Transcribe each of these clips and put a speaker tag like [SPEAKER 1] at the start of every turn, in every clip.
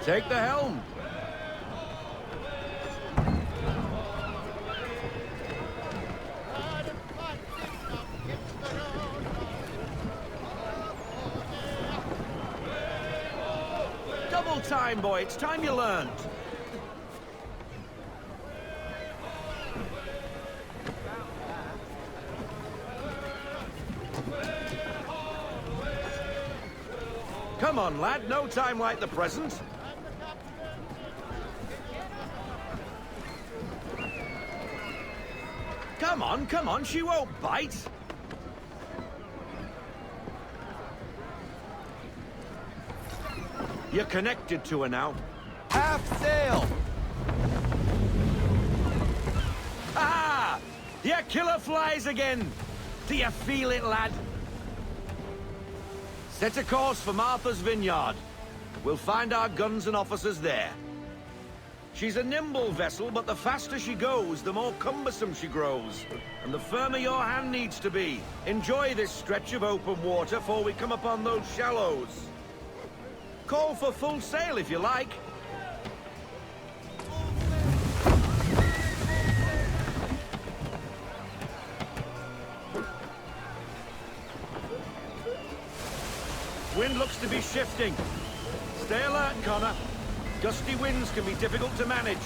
[SPEAKER 1] Take the helm. Double time, boy. It's time you learned. Come on, lad. No time like the present. Come on. She won't bite. You're connected to her now.
[SPEAKER 2] Half sail!
[SPEAKER 1] Ah! Your killer flies again! Do you feel it, lad? Set a course for Martha's Vineyard. We'll find our guns and officers there. She's a nimble vessel, but the faster she goes, the more cumbersome she grows. And the firmer your hand needs to be. Enjoy this stretch of open water before we come upon those shallows. Call for full sail if you like. Wind looks to be shifting. Stay alert, Connor. Gusty winds can be difficult to manage.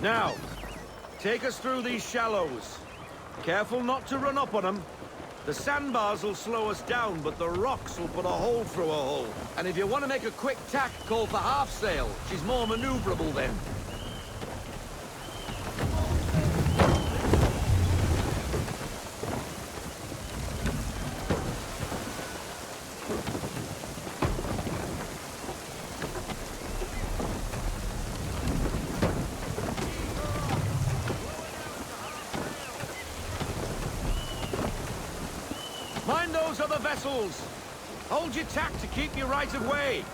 [SPEAKER 1] Now, take us through these shallows. Careful not to run up on them. The sandbars will slow us down, but the rocks will put a hole through a hull. And if you want to make a quick tack, call for half sail. She's more maneuverable then. Mind those other vessels! Hold your tack to keep your right of way!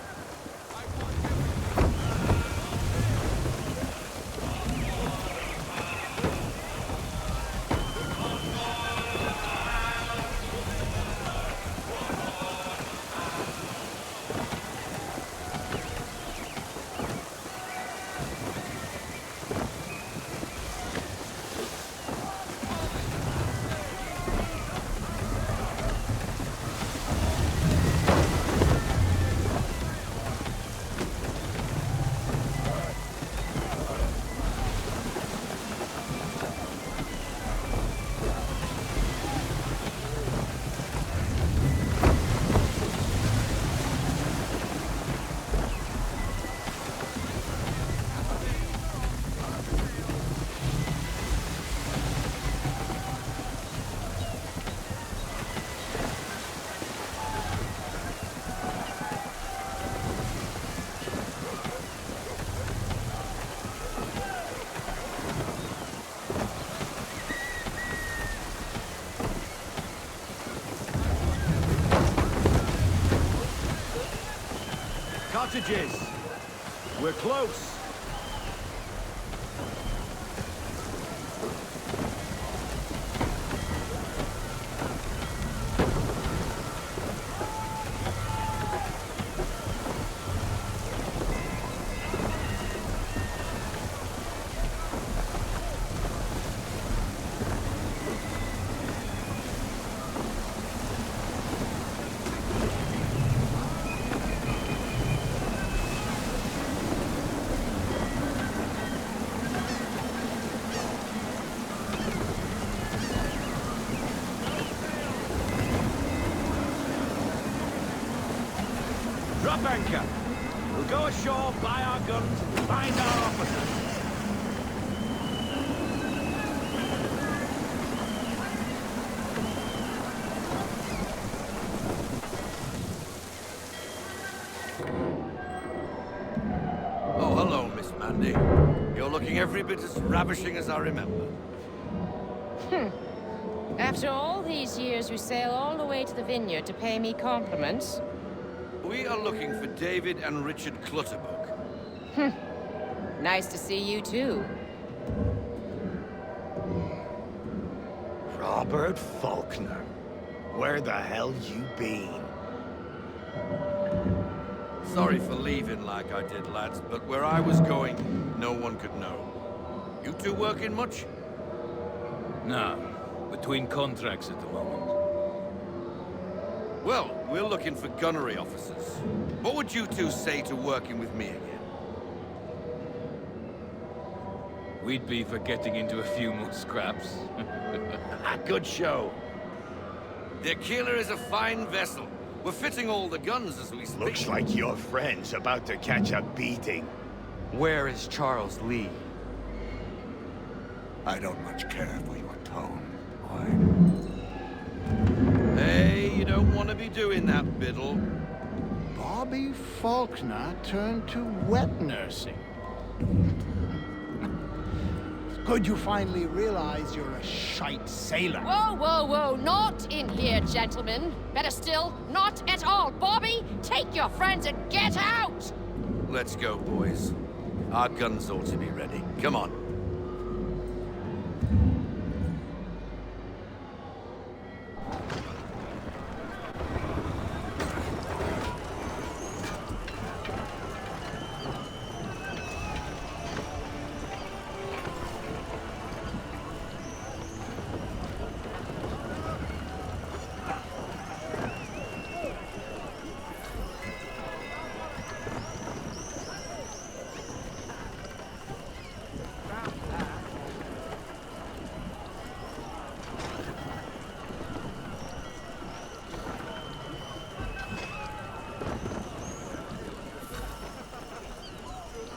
[SPEAKER 1] Cottages. We're close. Drop anchor. We'll go ashore, buy our guns, and find our officers. Definitely. You're looking every bit as ravishing as I remember.
[SPEAKER 2] After all these years, you sail all the way to the vineyard to pay me compliments?
[SPEAKER 1] We are looking for David and Richard Clutterbuck.
[SPEAKER 2] Nice to see you, too.
[SPEAKER 3] Robert Faulkner. Where the hell you been?
[SPEAKER 1] Sorry for leaving like I did, lads, but where I was going, no one could know. You two working much?
[SPEAKER 4] No. Between contracts at the moment.
[SPEAKER 1] Well, we're looking for gunnery officers. What would you two say to working with me again?
[SPEAKER 4] We'd be for getting into a few more scraps.
[SPEAKER 1] A good show. The Aquila is a fine vessel. We're fitting all the guns as we speak.
[SPEAKER 3] Looks like your friend's about to catch a beating.
[SPEAKER 5] Where is Charles Lee?
[SPEAKER 3] I don't much care for your tone, boy.
[SPEAKER 1] Hey, you don't want to be doing that, Biddle.
[SPEAKER 3] Bobby Faulkner turned to wet nursing. Good you finally realize you're a shite sailor.
[SPEAKER 2] Whoa, whoa, whoa, not in here, gentlemen. Better still, not at all. Bobby, take your friends and get out!
[SPEAKER 1] Let's go, boys. Our guns ought to be ready. Come on.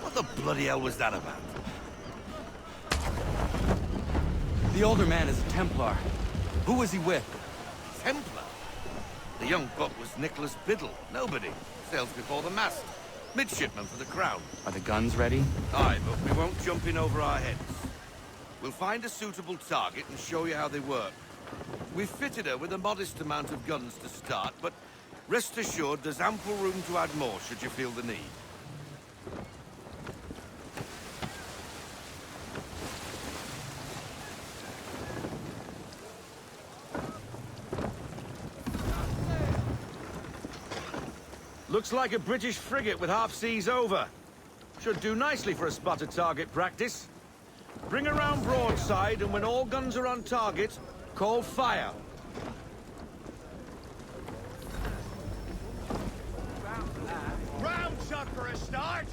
[SPEAKER 1] What the bloody hell was that about?
[SPEAKER 5] The older man is a Templar. Who was he with?
[SPEAKER 1] Templar? The young buck was Nicholas Biddle. Nobody. Sails before the mast. Midshipman for the Crown.
[SPEAKER 5] Are the guns ready?
[SPEAKER 1] Aye, but we won't jump in over our heads. We'll find a suitable target and show you how they work. We've fitted her with a modest amount of guns to start, but rest assured there's ample room to add more should you feel the need. Looks like a British frigate with half seas over. Should do nicely for a spotted target practice. Bring her round broadside, and when all guns are on target, call fire.
[SPEAKER 3] Round shot for a start.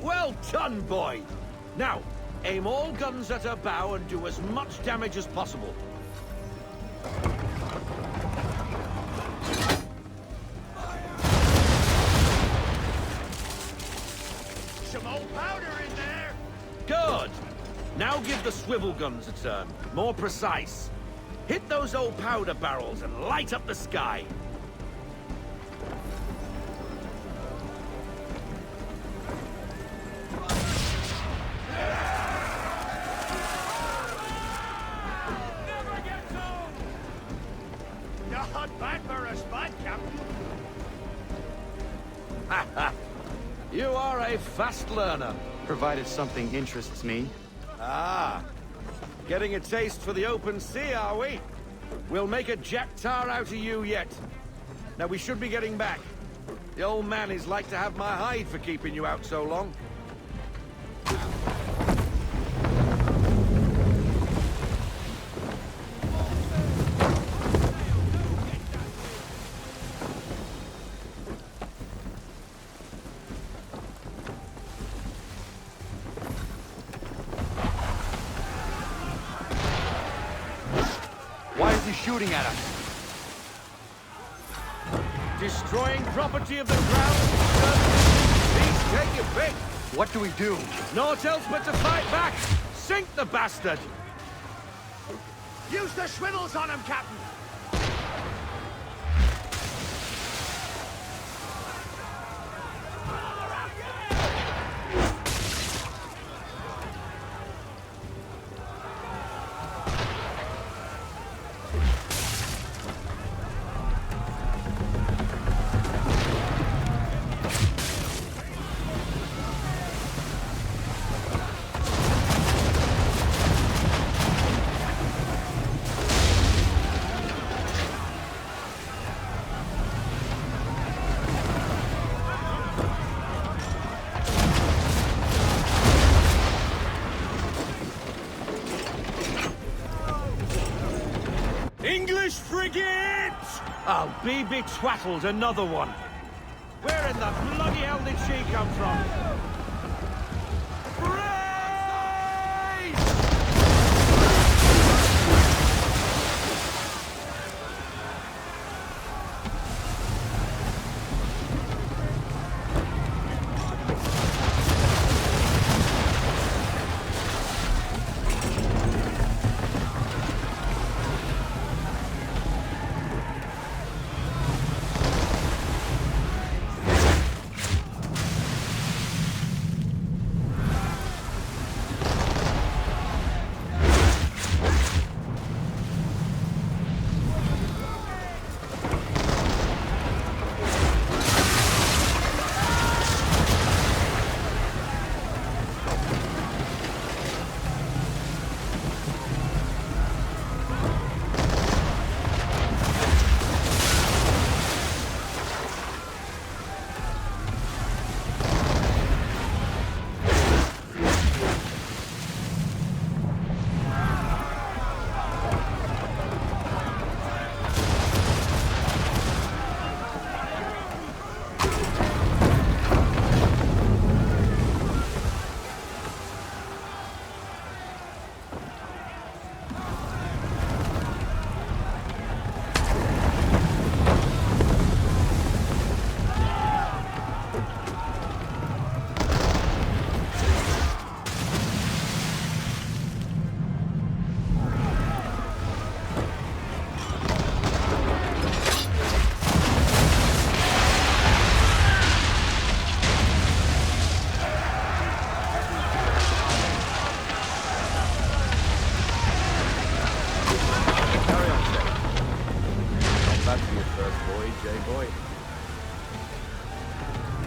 [SPEAKER 1] Well done, boy! Now, aim all guns at her bow and do as much damage as possible.
[SPEAKER 3] Some old powder in there.
[SPEAKER 1] Good! Now give the swivel guns a turn. More precise. Hit those old powder barrels and light up the sky.
[SPEAKER 3] Not bad for a spot, Captain.
[SPEAKER 1] You are a fast learner.
[SPEAKER 5] Provided something interests me.
[SPEAKER 1] Ah, getting a taste for the open sea, are we? We'll make a jack tar out of you yet. Now we should be getting back. The old man is like to have my hide for keeping you out so long.
[SPEAKER 5] shooting at us.
[SPEAKER 1] Destroying property of the crown. Please take your pick.
[SPEAKER 5] What do we do?
[SPEAKER 1] Naught else but to fight back. Sink the bastard.
[SPEAKER 3] Use the swivels on him, Captain!
[SPEAKER 1] English frigate! I'll be betwattled, another one. Where in the bloody hell did she come from? Brace!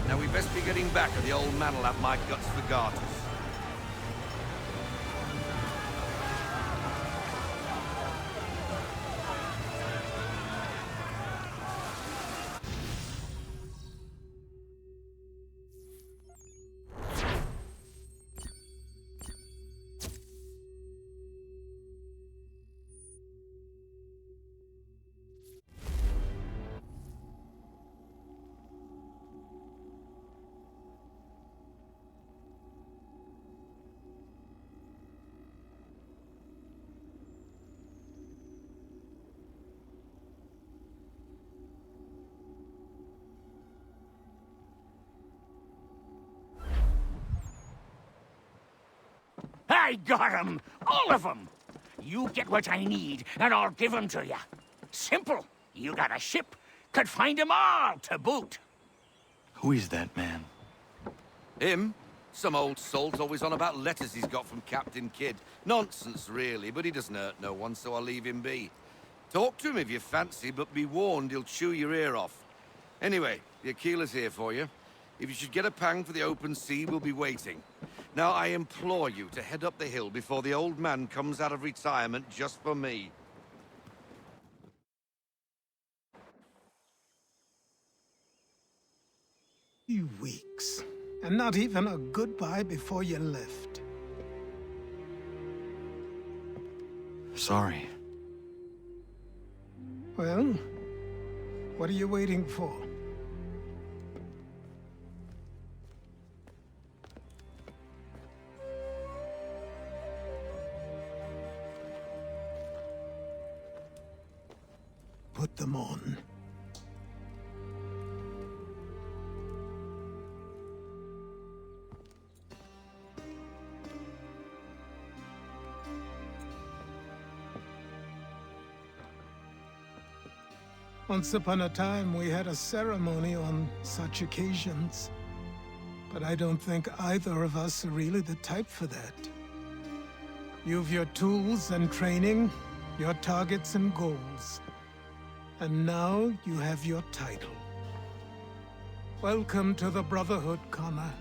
[SPEAKER 1] Now we best be getting back, or the old man'll have my guts for garters.
[SPEAKER 6] I got 'em! All of 'em! You get what I need, and I'll give 'em to you. Simple. You got a ship, could find 'em all to boot.
[SPEAKER 5] Who is that man?
[SPEAKER 1] Him? Some old salt always on about letters he's got from Captain Kidd. Nonsense, really, but he doesn't hurt no one, so I'll leave him be. Talk to him if you fancy, but be warned he'll chew your ear off. Anyway, the Aquila's here for you. If you should get a pang for the open sea, we'll be waiting. Now, I implore you to head up the hill before the old man comes out of retirement just for me.
[SPEAKER 3] 2 weeks. And not even a goodbye before you left.
[SPEAKER 5] Sorry.
[SPEAKER 3] Well, what are you waiting for? put them on. Once upon a time, we had a ceremony on such occasions. But I don't think either of us are really the type for that. You've your tools and training, your targets and goals. And now you have your title. Welcome to the Brotherhood, Connor.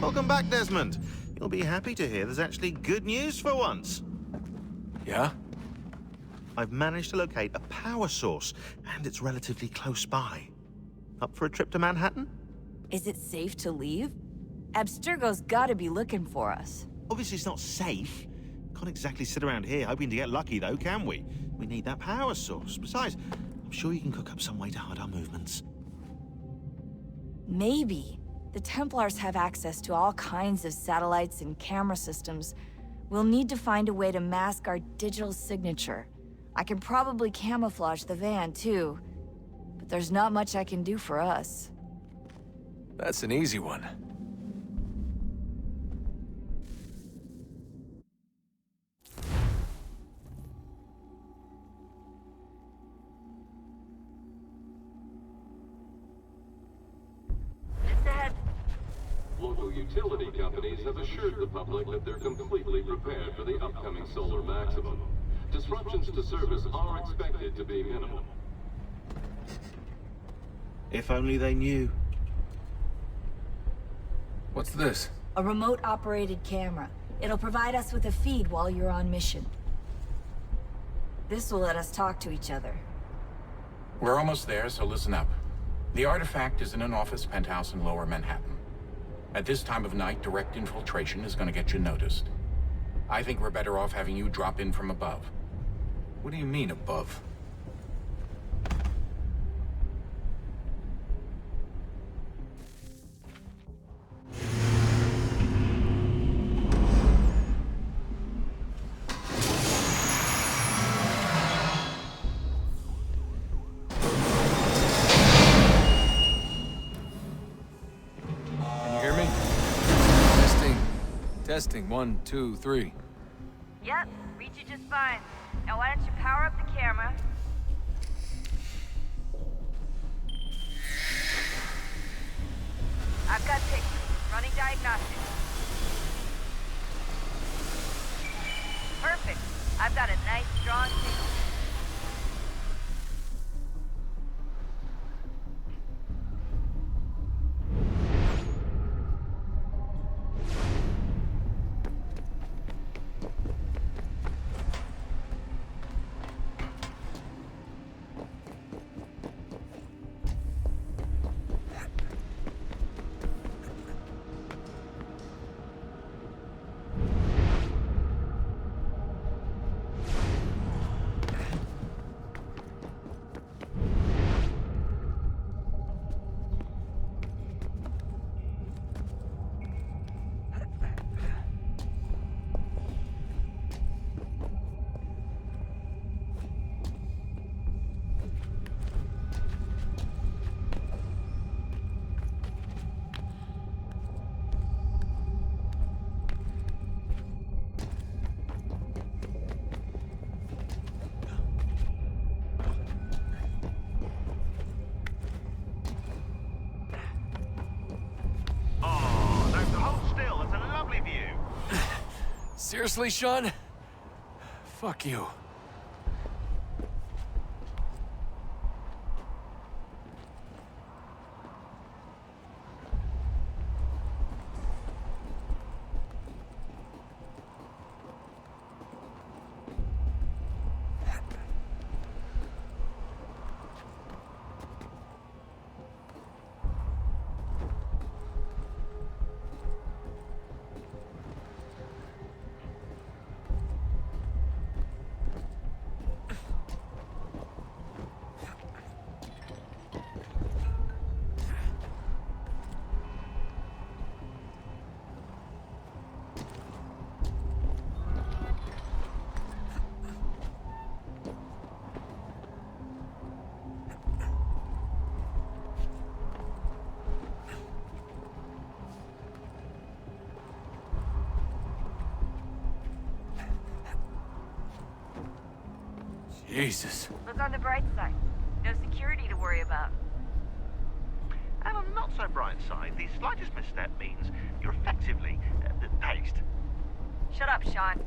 [SPEAKER 7] Welcome back, Desmond. You'll be happy to hear there's actually good news for once.
[SPEAKER 4] Yeah?
[SPEAKER 7] I've managed to locate a power source, and it's relatively close by. Up for a trip to Manhattan?
[SPEAKER 8] Is it safe to leave? Abstergo's gotta be looking for us.
[SPEAKER 7] Obviously it's not safe. Can't exactly sit around here hoping to get lucky, though, can we? We need that power source. Besides, I'm sure you can cook up some way to hide our movements.
[SPEAKER 8] Maybe. The Templars have access to all kinds of satellites and camera systems. We'll need to find a way to mask our digital signature. I can probably camouflage the van, too. But there's not much I can do for us.
[SPEAKER 4] That's an easy one.
[SPEAKER 9] Local utility companies have assured the public that they're completely prepared for the upcoming solar maximum. Disruptions to service are expected to be minimal.
[SPEAKER 7] If only they knew.
[SPEAKER 4] What's this?
[SPEAKER 8] A remote-operated camera. It'll provide us with a feed while you're on mission. This will let us talk to each other.
[SPEAKER 10] We're almost there, so listen up. The artifact is in an office penthouse in Lower Manhattan. At this time of night, direct infiltration is going to get you noticed. I think we're better off having you drop in from above.
[SPEAKER 4] What do you mean, above? Testing, 1, 2, 3.
[SPEAKER 8] Yep, reach you just fine. Now why don't you power up the camera? I've got pictures. Running diagnostics. Perfect. I've got a nice, strong signal.
[SPEAKER 4] Seriously, Sean? Fuck you. Jesus.
[SPEAKER 8] Look on the bright side. No security to worry about.
[SPEAKER 7] And on the not so bright side, the slightest misstep means you're effectively paced.
[SPEAKER 8] Shut up, Sean.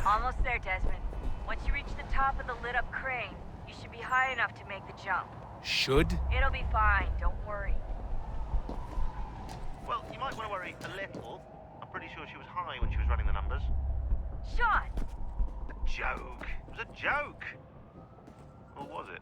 [SPEAKER 8] Almost there, Desmond. Once you reach the top of the lit-up crane, you should be high enough to make the jump.
[SPEAKER 4] Should?
[SPEAKER 8] It'll be fine, don't worry.
[SPEAKER 7] Well, you might want to worry a little. I'm pretty sure she was high when she was running the numbers.
[SPEAKER 8] Sean!
[SPEAKER 7] A joke. It was a joke. Or was it?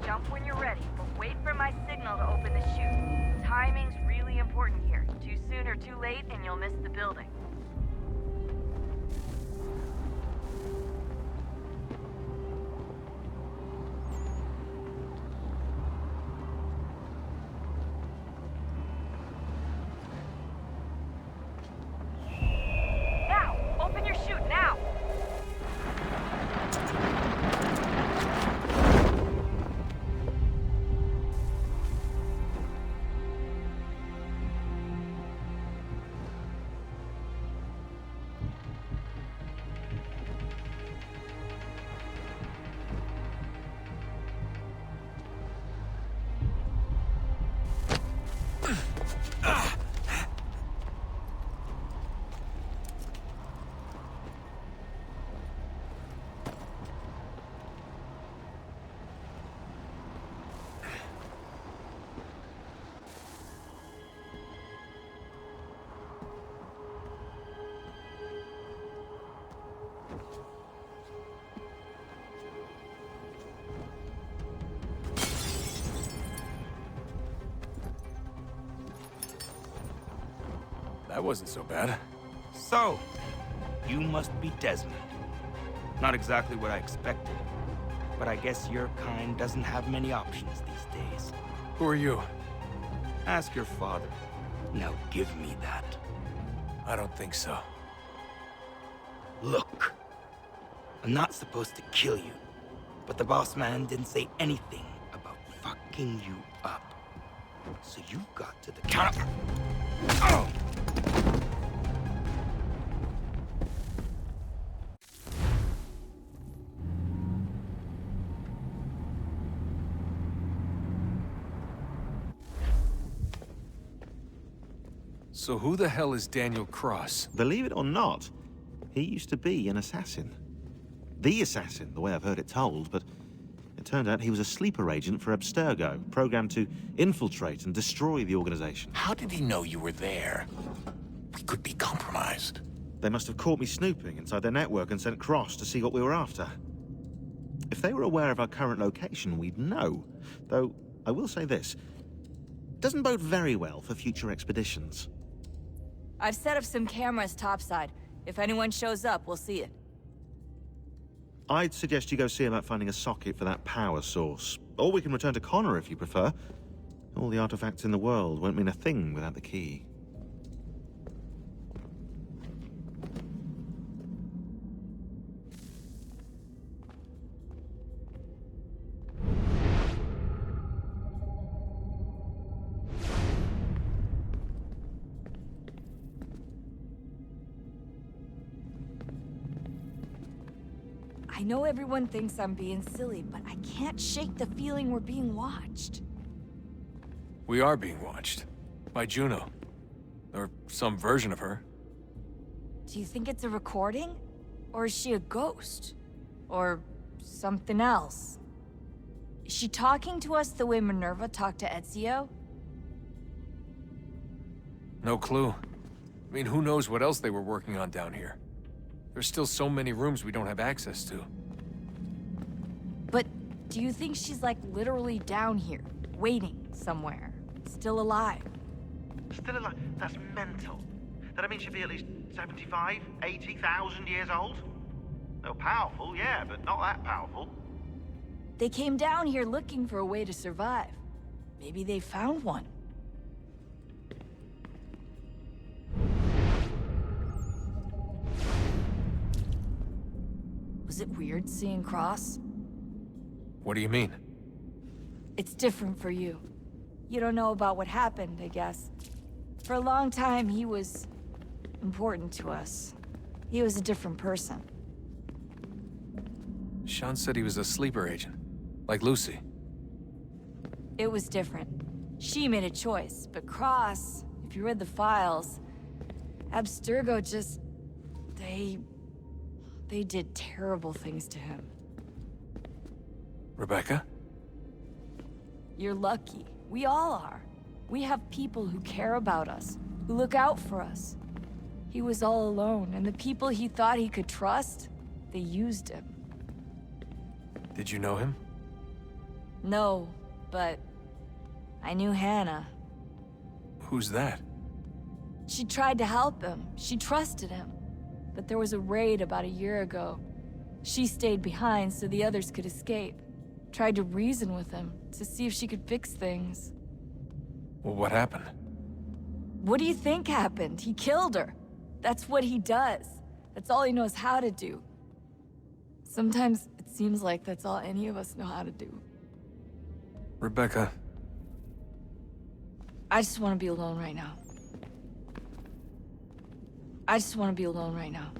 [SPEAKER 8] Jump when you're ready, but wait for my signal to open the chute. Timing's really important here. Too soon or too late, and you'll miss the building. Now! Open your chute, now!
[SPEAKER 4] That wasn't so bad.
[SPEAKER 5] So, you must be Desmond. Not exactly what I expected. But I guess your kind doesn't have many options these days.
[SPEAKER 4] Who are you?
[SPEAKER 5] Ask your father. Now give me that.
[SPEAKER 4] I don't think so.
[SPEAKER 5] Look. I'm not supposed to kill you. But the boss man didn't say anything about fucking you up. So you got to the counter. Oh!
[SPEAKER 4] So who the hell is Daniel Cross?
[SPEAKER 7] Believe it or not, he used to be an assassin. The assassin, the way I've heard it told, but it turned out he was a sleeper agent for Abstergo, programmed to infiltrate and destroy the organization.
[SPEAKER 10] How did he know you were there? We could be compromised.
[SPEAKER 7] They must have caught me snooping inside their network and sent Cross to see what we were after. If they were aware of our current location, we'd know. Though, I will say this. Doesn't bode very well for future expeditions.
[SPEAKER 8] I've set up some cameras topside. If anyone shows up, we'll see it.
[SPEAKER 7] I'd suggest you go see about finding a socket for that power source. Or we can return to Connor if you prefer. All the artifacts in the world won't mean a thing without the key.
[SPEAKER 8] I know everyone thinks I'm being silly, but I can't shake the feeling we're being watched.
[SPEAKER 11] We are being watched. By Juno. Or some version of her.
[SPEAKER 8] Do you think it's a recording? Or is she a ghost? Or something else? Is she talking to us the way Minerva talked to Ezio?
[SPEAKER 11] No clue. I mean, who knows what else they were working on down here? There's still so many rooms we don't have access to.
[SPEAKER 8] But do you think she's like literally down here, waiting somewhere, still alive?
[SPEAKER 7] Still alive? That's mental. That means she'd be at least 75, 80,000 years old? They're powerful, yeah, but not that powerful.
[SPEAKER 8] They came down here looking for a way to survive. Maybe they found one. Was it weird seeing Cross?
[SPEAKER 11] What do you mean?
[SPEAKER 8] It's different for you. You don't know about what happened, I guess. For a long time, he was important to us. He was a different person.
[SPEAKER 11] Sean said he was a sleeper agent. Like Lucy.
[SPEAKER 8] It was different. She made a choice, but Cross, if you read the files, Abstergo just... They did terrible things to him.
[SPEAKER 11] Rebecca?
[SPEAKER 8] You're lucky. We all are. We have people who care about us, who look out for us. He was all alone, and the people he thought he could trust, they used him.
[SPEAKER 11] Did you know him?
[SPEAKER 8] No, but I knew Hannah.
[SPEAKER 11] Who's that?
[SPEAKER 8] She tried to help him. She trusted him. But there was a raid about a year ago. She stayed behind so the others could escape. Tried to reason with him, to see if she could fix things.
[SPEAKER 11] Well, what happened?
[SPEAKER 8] What do you think happened? He killed her. That's what he does. That's all he knows how to do. Sometimes it seems like that's all any of us know how to do.
[SPEAKER 11] Rebecca.
[SPEAKER 8] I just want to be alone right now. I just want to be alone right now.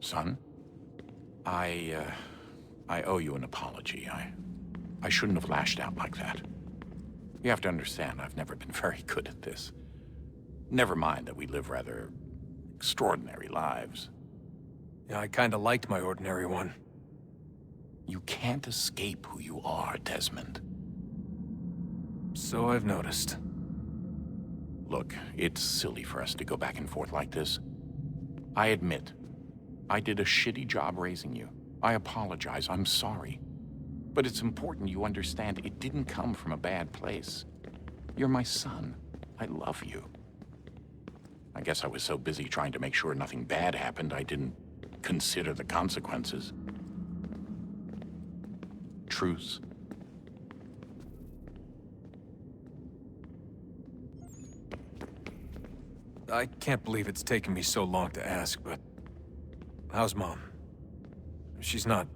[SPEAKER 10] Son, I owe you an apology. I shouldn't have lashed out like that. You have to understand, I've never been very good at this. Never mind that we live rather extraordinary lives.
[SPEAKER 11] Yeah, I kinda liked my ordinary one.
[SPEAKER 10] You can't escape who you are, Desmond.
[SPEAKER 11] So I've noticed.
[SPEAKER 10] Look, it's silly for us to go back and forth like this. I admit, I did a shitty job raising you. I apologize, I'm sorry. But it's important you understand it didn't come from a bad place. You're my son. I love you. I guess I was so busy trying to make sure nothing bad happened, I didn't consider the consequences. Truce.
[SPEAKER 11] I can't believe it's taken me so long to ask, but... how's Mom? She's not...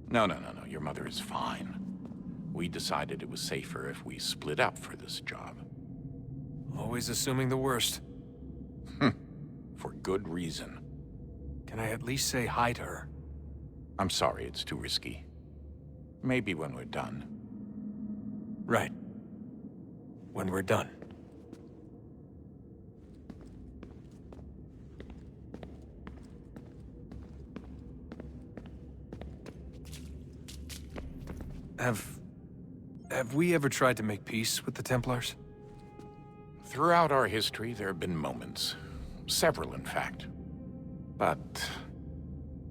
[SPEAKER 10] No. Your mother is fine. We decided it was safer if we split up for this job.
[SPEAKER 11] Always assuming the worst.
[SPEAKER 10] For good reason.
[SPEAKER 11] Can I at least say hi to her?
[SPEAKER 10] I'm sorry, it's too risky. Maybe when we're done.
[SPEAKER 11] Right. When we're done. Have we ever tried to make peace with the Templars?
[SPEAKER 10] Throughout our history, there have been moments. Several, in fact. But...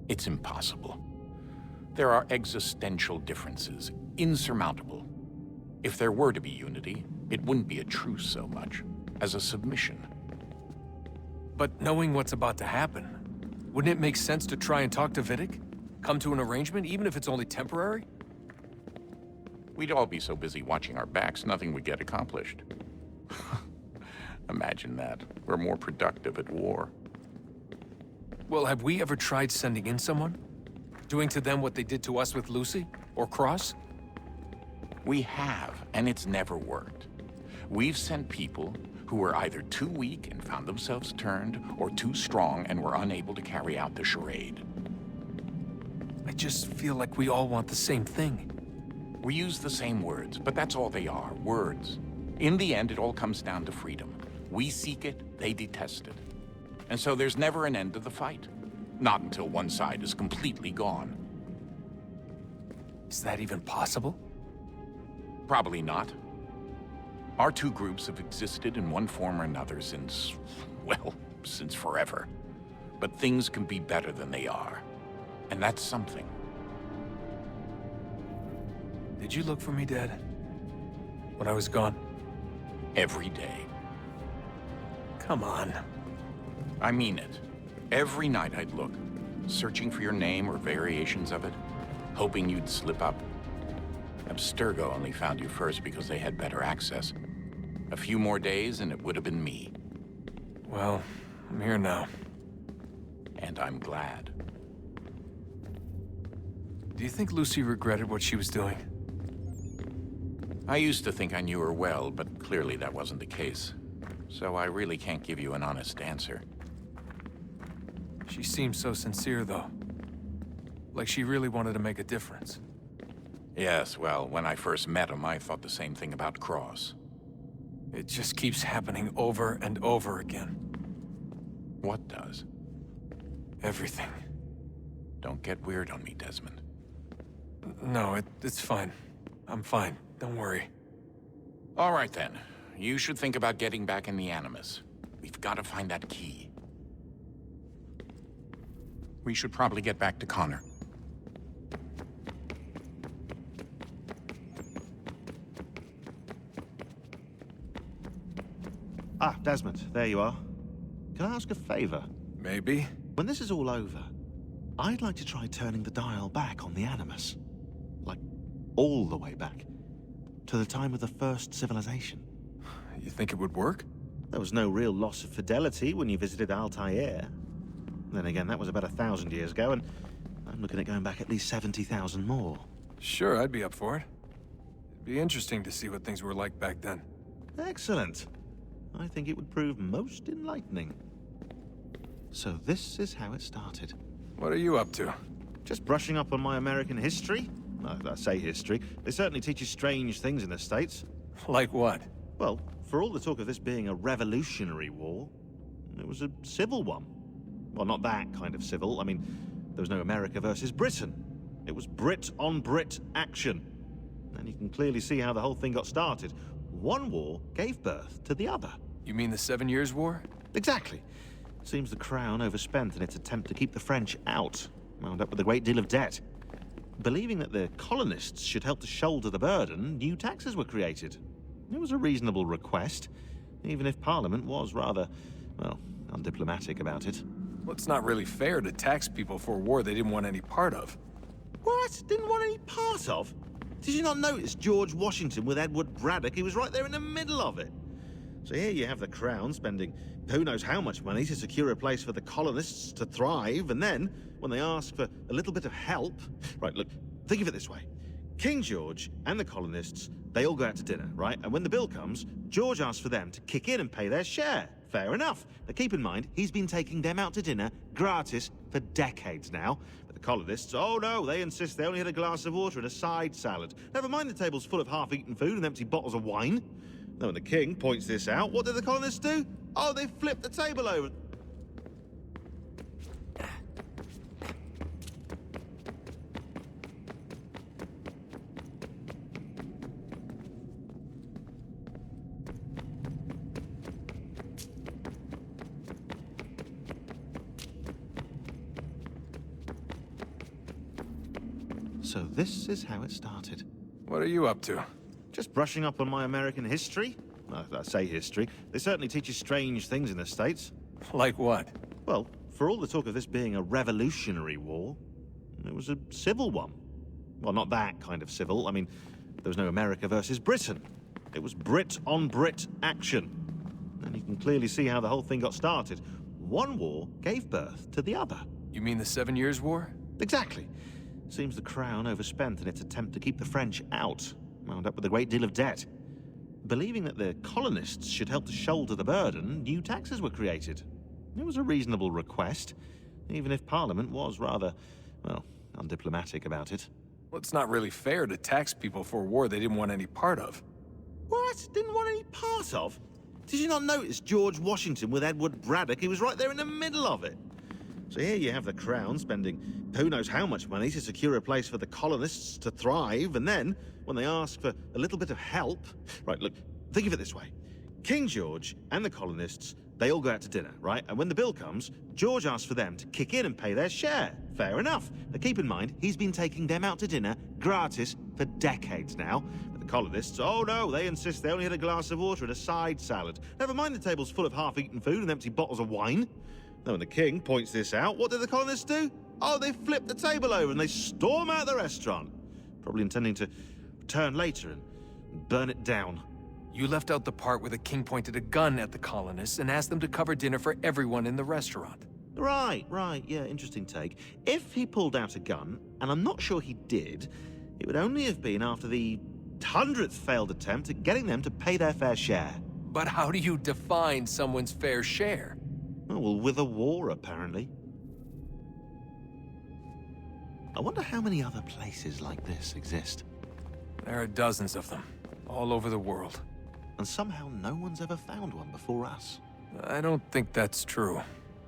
[SPEAKER 10] it's impossible. There are existential differences, insurmountable. If there were to be unity, it wouldn't be a truce so much, as a submission.
[SPEAKER 11] But knowing what's about to happen, wouldn't it make sense to try and talk to Vidic? Come to an arrangement, even if it's only temporary?
[SPEAKER 10] We'd all be so busy watching our backs, nothing would get accomplished. Imagine that. We're more productive at war.
[SPEAKER 11] Well, have we ever tried sending in someone? Doing to them what they did to us with Lucy? Or Cross?
[SPEAKER 10] We have, and it's never worked. We've sent people who were either too weak and found themselves turned, or too strong and were unable to carry out the charade.
[SPEAKER 11] I just feel like we all want the same thing.
[SPEAKER 10] We use the same words, but that's all they are, words. In the end, it all comes down to freedom. We seek it, they detest it. And so there's never an end to the fight. Not until one side is completely gone.
[SPEAKER 11] Is that even possible?
[SPEAKER 10] Probably not. Our two groups have existed in one form or another since, well, since forever. But things can be better than they are. And that's something.
[SPEAKER 11] Did you look for me, Dad? When I was gone?
[SPEAKER 10] Every day.
[SPEAKER 11] Come on.
[SPEAKER 10] I mean it. Every night I'd look, searching for your name or variations of it, hoping you'd slip up. Abstergo only found you first because they had better access. A few more days and it would have been me.
[SPEAKER 11] Well, I'm here now.
[SPEAKER 10] And I'm glad.
[SPEAKER 11] Do you think Lucy regretted what she was doing?
[SPEAKER 10] I used to think I knew her well, but clearly that wasn't the case. So I really can't give you an honest answer.
[SPEAKER 11] She seemed so sincere, though. Like she really wanted to make a difference.
[SPEAKER 10] Yes, well, when I first met him, I thought the same thing about Cross.
[SPEAKER 11] It just keeps happening over and over again.
[SPEAKER 10] What does?
[SPEAKER 11] Everything.
[SPEAKER 10] Don't get weird on me, Desmond.
[SPEAKER 11] No, it's fine. I'm fine. Don't worry.
[SPEAKER 10] All right, then. You should think about getting back in the Animus. We've got to find that key. We should probably get back to Connor.
[SPEAKER 7] Ah, Desmond, there you are. Can I ask a favor?
[SPEAKER 11] Maybe.
[SPEAKER 7] When this is all over, I'd like to try turning the dial back on the Animus. Like, all the way back. To the time of the first civilization.
[SPEAKER 11] You think it would work?
[SPEAKER 7] There was no real loss of fidelity when you visited Altair. Then again, that was about 1,000 years ago, and I'm looking at going back at least 70,000 more.
[SPEAKER 11] Sure, I'd be up for it. It'd be interesting to see what things were like back then.
[SPEAKER 7] Excellent. I think it would prove most enlightening. So this is how it started.
[SPEAKER 11] What are you up to?
[SPEAKER 7] Just brushing up on my American history. No, I say history. They certainly teach you strange things in the States.
[SPEAKER 11] Like what?
[SPEAKER 7] Well, for all the talk of this being a revolutionary war, it was a civil one. Well, not that kind of civil. I mean, there was no America versus Britain. It was Brit on Brit action. And you can clearly see how the whole thing got started. One war gave birth to the other.
[SPEAKER 11] You mean the 7 Years' War?
[SPEAKER 7] Exactly. Seems the Crown overspent in its attempt to keep the French out, wound up with a great deal of debt. Believing that the colonists should help to shoulder the burden, new taxes were created. It was a reasonable request, even if Parliament was rather, well, undiplomatic about it.
[SPEAKER 11] Well, it's not really fair to tax people for a war they didn't want any part of.
[SPEAKER 7] What? Didn't want any part of? Did you not notice George Washington with Edward Braddock? He was right there in the middle of it. So here you have the Crown spending who knows how much money to secure a place for the colonists to thrive, and then, when they ask for a little bit of help... Right, look, think of it this way. King George and the colonists, they all go out to dinner, right? And when the bill comes, George asks for them to kick in and pay their share. Fair enough. Now keep in mind, he's been taking them out to dinner gratis for decades now. But the colonists, oh no, they insist they only had a glass of water and a side salad. Never mind the table's full of half-eaten food and empty bottles of wine. Now when the king points this out, what do the colonists do? Oh, they flip the table over. So this is how it started.
[SPEAKER 11] What are you up to?
[SPEAKER 7] Just brushing up on my American history. No, I say history. They certainly teach you strange things in the States.
[SPEAKER 11] Like what?
[SPEAKER 7] Well, for all the talk of this being a revolutionary war, it was a civil one. Well, not that kind of civil. I mean, there was no America versus Britain. It was Brit on Brit action. And you can clearly see how the whole thing got started. One war gave birth to the other.
[SPEAKER 11] You mean the 7 Years' War?
[SPEAKER 7] Exactly. Seems the Crown overspent in its attempt to keep the French out, wound up with a great deal of debt. Believing that the colonists should help to shoulder the burden, new taxes were created. It was a reasonable request, even if Parliament was rather, well, undiplomatic about it.
[SPEAKER 11] Well, it's not really fair to tax people for a war they didn't want any part of.
[SPEAKER 7] What? Didn't want any part of? Did you not notice George Washington with Edward Braddock? He was right there in the middle of it. So here you have the Crown spending who knows how much money to secure a place for the colonists to thrive, and then, when they ask for a little bit of help... Right, look, think of it this way. King George and the colonists, they all go out to dinner, right? And when the bill comes, George asks for them to kick in and pay their share. Fair enough. Now keep in mind, he's been taking them out to dinner gratis for decades now. But the colonists, oh no, they insist they only had a glass of water and a side salad. Never mind the table's full of half-eaten food and empty bottles of wine. Now when the king points this out, what do the colonists do? Oh, they flip the table over and they storm out the restaurant. Probably intending to return later and burn it down.
[SPEAKER 11] You left out the part where the king pointed a gun at the colonists and asked them to cover dinner for everyone in the restaurant.
[SPEAKER 7] Right, yeah, interesting take. If he pulled out a gun, and I'm not sure he did, it would only have been after the 100th failed attempt at getting them to pay their fair share.
[SPEAKER 11] But how do you define someone's fair share?
[SPEAKER 7] Oh, well, with a war, apparently. I wonder how many other places like this exist.
[SPEAKER 11] There are dozens of them, all over the world.
[SPEAKER 7] And somehow no one's ever found one before us.
[SPEAKER 11] I don't think that's true.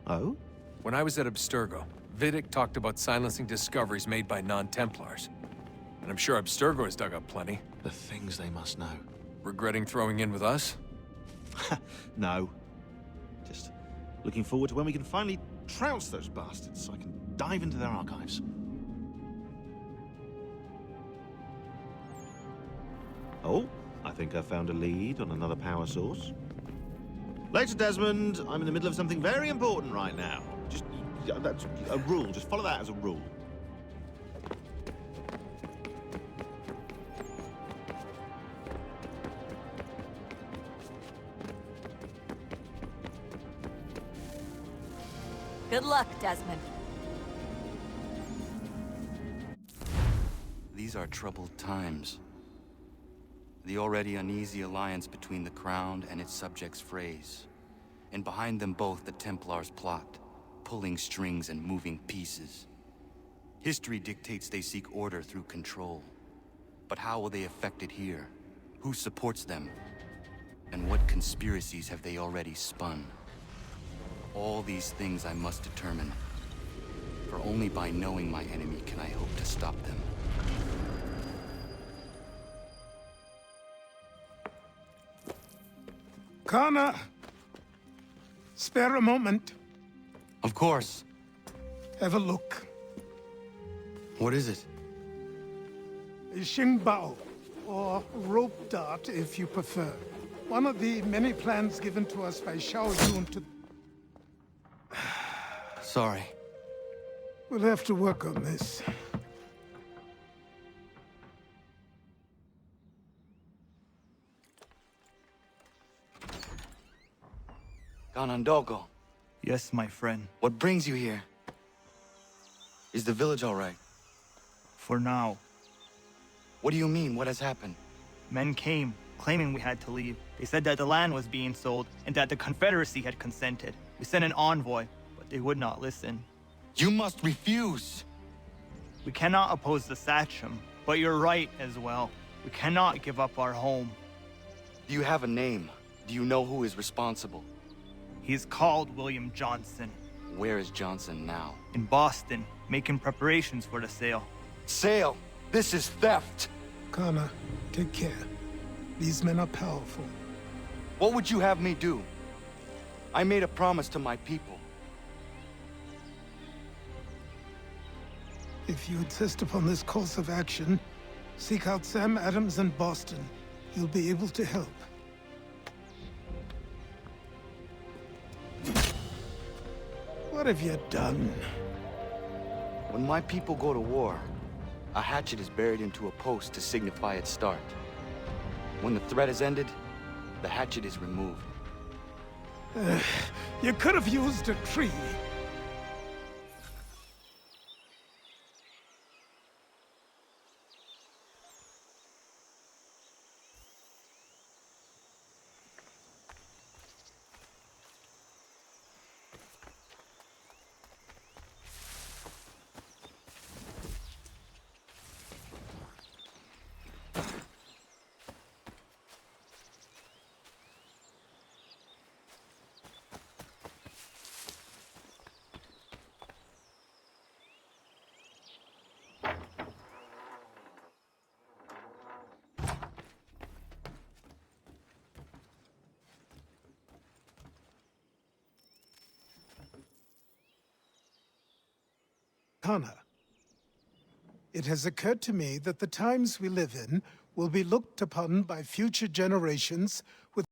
[SPEAKER 7] Oh?
[SPEAKER 11] When I was at Abstergo, Vidic talked about silencing discoveries made by non-Templars. And I'm sure Abstergo has dug up plenty.
[SPEAKER 7] The things they must know.
[SPEAKER 11] Regretting throwing in with us?
[SPEAKER 7] No. Just looking forward to when we can finally trounce those bastards so I can dive into their archives. Oh, I think I found a lead on another power source. Later, Desmond. I'm in the middle of something very important right now. Just, that's a rule. Just follow that as a rule.
[SPEAKER 8] Good luck, Desmond.
[SPEAKER 12] These are troubled times. The already uneasy alliance between the Crown and its subjects frays. And behind them both the Templars plot, pulling strings and moving pieces. History dictates they seek order through control. But how will they affect it here? Who supports them? And what conspiracies have they already spun? All these things I must determine. For only by knowing my enemy can I hope to stop them.
[SPEAKER 3] Connor! Spare a moment.
[SPEAKER 12] Of course.
[SPEAKER 3] Have a look.
[SPEAKER 12] What is it?
[SPEAKER 3] A Xingbao, or rope dart if you prefer. One of the many plans given to us by Xiao Yun to...
[SPEAKER 12] Sorry.
[SPEAKER 3] We'll have to work on this.
[SPEAKER 12] Ganondogo.
[SPEAKER 13] Yes, my friend.
[SPEAKER 12] What brings you here? Is the village all right?
[SPEAKER 13] For now.
[SPEAKER 12] What do you mean? What has happened?
[SPEAKER 13] Men came, claiming we had to leave. They said that the land was being sold, and that the Confederacy had consented. We sent an envoy, but they would not listen.
[SPEAKER 12] You must refuse!
[SPEAKER 13] We cannot oppose the Sachem, but you're right as well. We cannot give up our home.
[SPEAKER 12] Do you have a name? Do you know who is responsible?
[SPEAKER 13] He's called William Johnson.
[SPEAKER 12] Where is Johnson now?
[SPEAKER 13] In Boston, making preparations for the sale.
[SPEAKER 12] Sale! This is theft!
[SPEAKER 3] Connor, take care. These men are powerful.
[SPEAKER 12] What would you have me do? I made a promise to my people.
[SPEAKER 3] If you insist upon this course of action, seek out Sam Adams in Boston. He'll be able to help. What have you done?
[SPEAKER 12] When my people go to war, a hatchet is buried into a post to signify its start. When the threat is ended, the hatchet is removed.
[SPEAKER 3] You could have used a tree. Connor, it has occurred to me that the times we live in will be looked upon by future generations with